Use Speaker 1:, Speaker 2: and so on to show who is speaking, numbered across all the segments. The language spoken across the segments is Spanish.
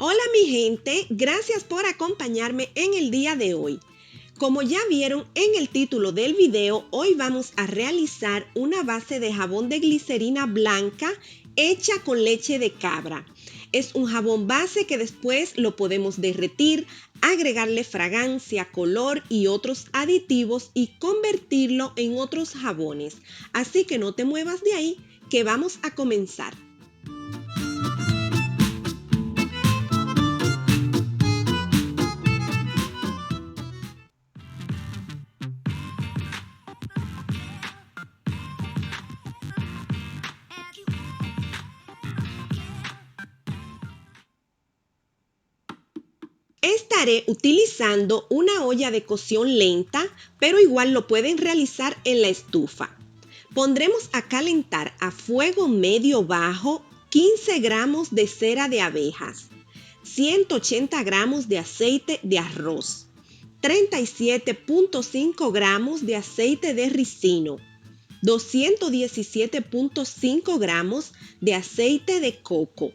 Speaker 1: Hola mi gente, gracias por acompañarme en el día de hoy. Como ya vieron en el título del video, hoy vamos a realizar una base de jabón de glicerina blanca hecha con leche de cabra. Es un jabón base que después lo podemos derretir, agregarle fragancia, color y otros aditivos y convertirlo en otros jabones. Así que no te muevas de ahí, que vamos a comenzar. Estaré utilizando una olla de cocción lenta, pero igual lo pueden realizar en la estufa. Pondremos a calentar a fuego medio bajo 15 gramos de cera de abejas, 180 gramos de aceite de arroz, 37.5 gramos de aceite de ricino, 217.5 gramos de aceite de coco,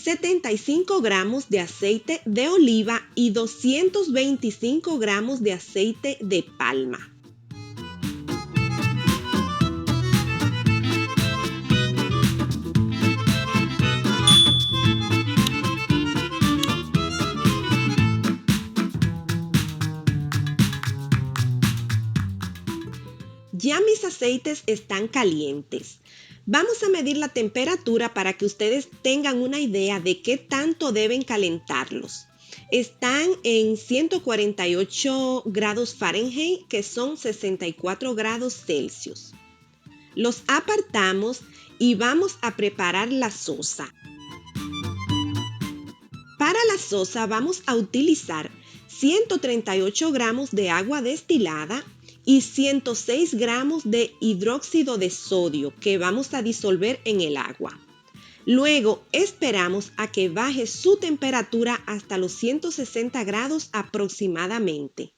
Speaker 1: 75 gramos de aceite de oliva y 225 gramos de aceite de palma. Ya mis aceites están calientes. Vamos a medir la temperatura para que ustedes tengan una idea de qué tanto deben calentarlos. Están en 148 grados Fahrenheit, que son 64 grados Celsius. Los apartamos y vamos a preparar la sosa. Para la sosa vamos a utilizar 138 gramos de agua destilada y 106 gramos de hidróxido de sodio que vamos a disolver en el agua. Luego esperamos a que baje su temperatura hasta los 160 grados aproximadamente.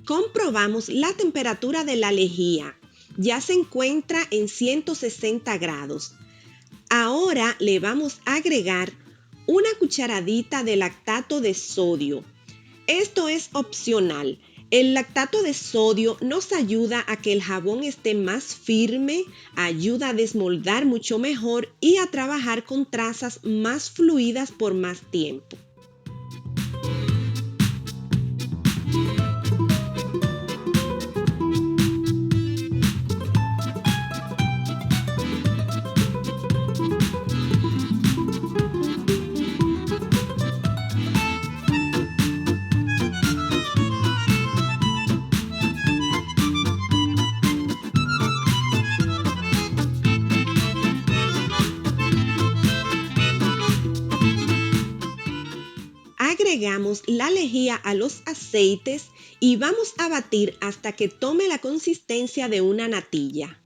Speaker 1: Comprobamos la temperatura de la lejía. Ya se encuentra en 160 grados. Ahora le vamos a agregar una cucharadita de lactato de sodio. Esto es opcional. El lactato de sodio nos ayuda a que el jabón esté más firme, ayuda a desmoldar mucho mejor y a trabajar con trazas más fluidas por más tiempo. Agregamos la lejía a los aceites y vamos a batir hasta que tome la consistencia de una natilla.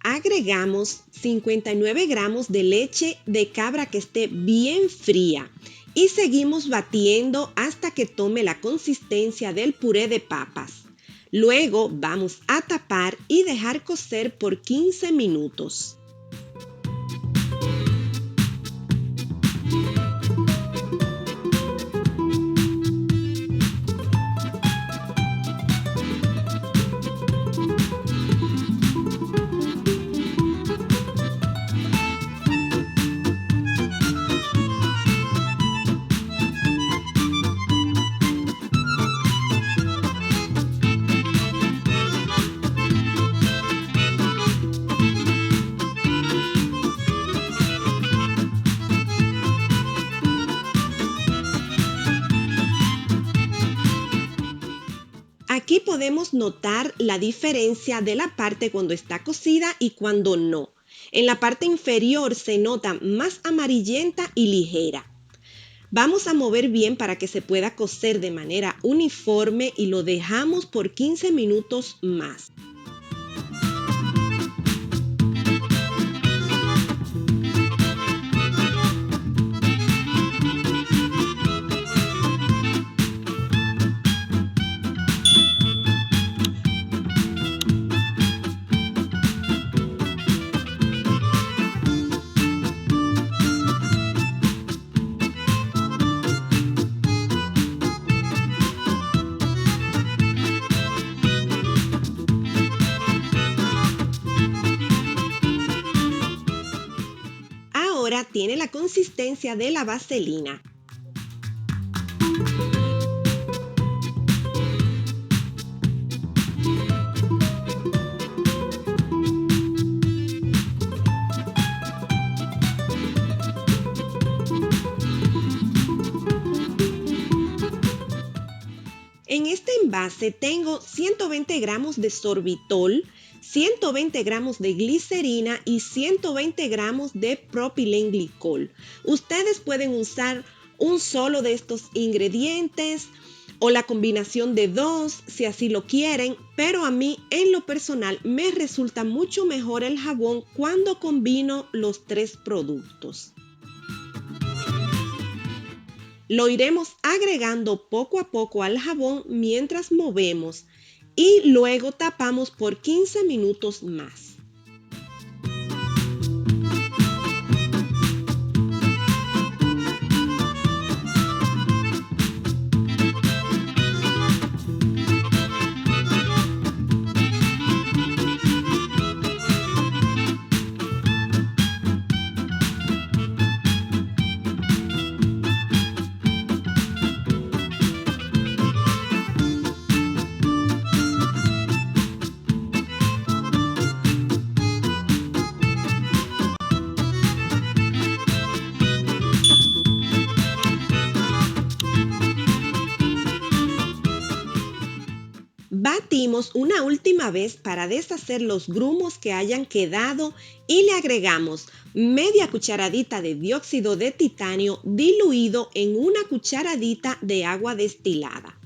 Speaker 1: Agregamos 59 gramos de leche de cabra que esté bien fría y seguimos batiendo hasta que tome la consistencia del puré de papas. Luego vamos a tapar y dejar cocer por 15 minutos. Aquí podemos notar la diferencia de la parte cuando está cocida y cuando no. En la parte inferior se nota más amarillenta y ligera. Vamos a mover bien para que se pueda cocer de manera uniforme y lo dejamos por 15 minutos más. Ahora tiene la consistencia de la vaselina. En este envase tengo 120 gramos de sorbitol, 120 gramos de glicerina y 120 gramos de propilenglicol. Ustedes pueden usar un solo de estos ingredientes o la combinación de dos si así lo quieren, pero a mí en lo personal me resulta mucho mejor el jabón cuando combino los tres productos. Lo iremos agregando poco a poco al jabón mientras movemos y luego tapamos por 15 minutos más. Batimos una última vez para deshacer los grumos que hayan quedado y le agregamos media cucharadita de dióxido de titanio diluido en una cucharadita de agua destilada.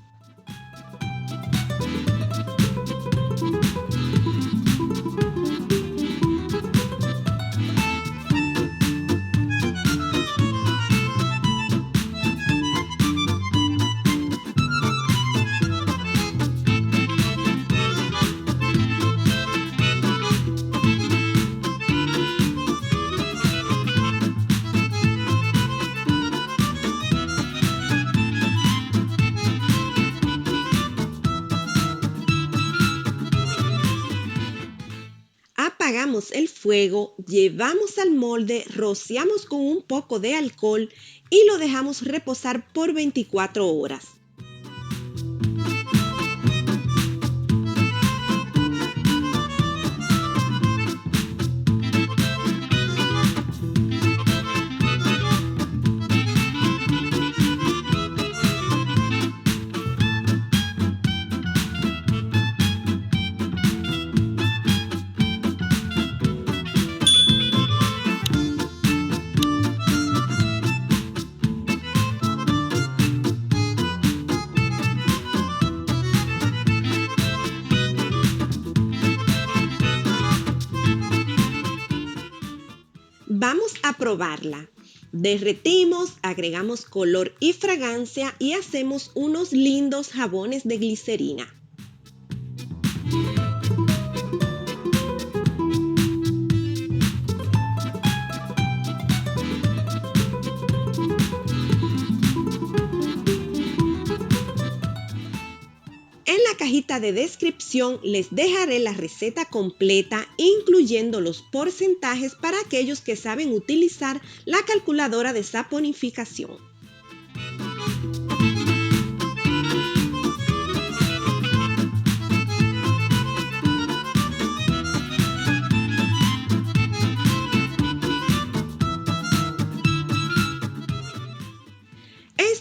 Speaker 1: Apagamos el fuego, llevamos al molde, rociamos con un poco de alcohol y lo dejamos reposar por 24 horas. Vamos a probarla. Derretimos, agregamos color y fragancia y hacemos unos lindos jabones de glicerina. En la cajita de descripción les dejaré la receta completa, incluyendo los porcentajes para aquellos que saben utilizar la calculadora de saponificación.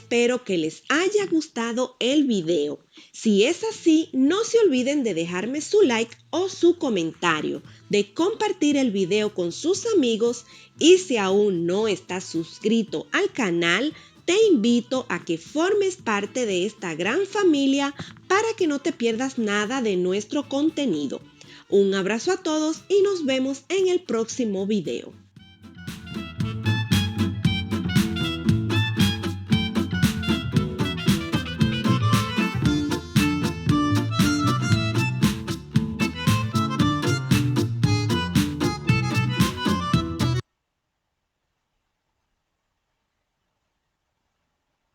Speaker 1: espero que les haya gustado el video. Si es así, no se olviden de dejarme su like o su comentario, de compartir el video con sus amigos y si aún no estás suscrito al canal, te invito a que formes parte de esta gran familia para que no te pierdas nada de nuestro contenido. Un abrazo a todos y nos vemos en el próximo video.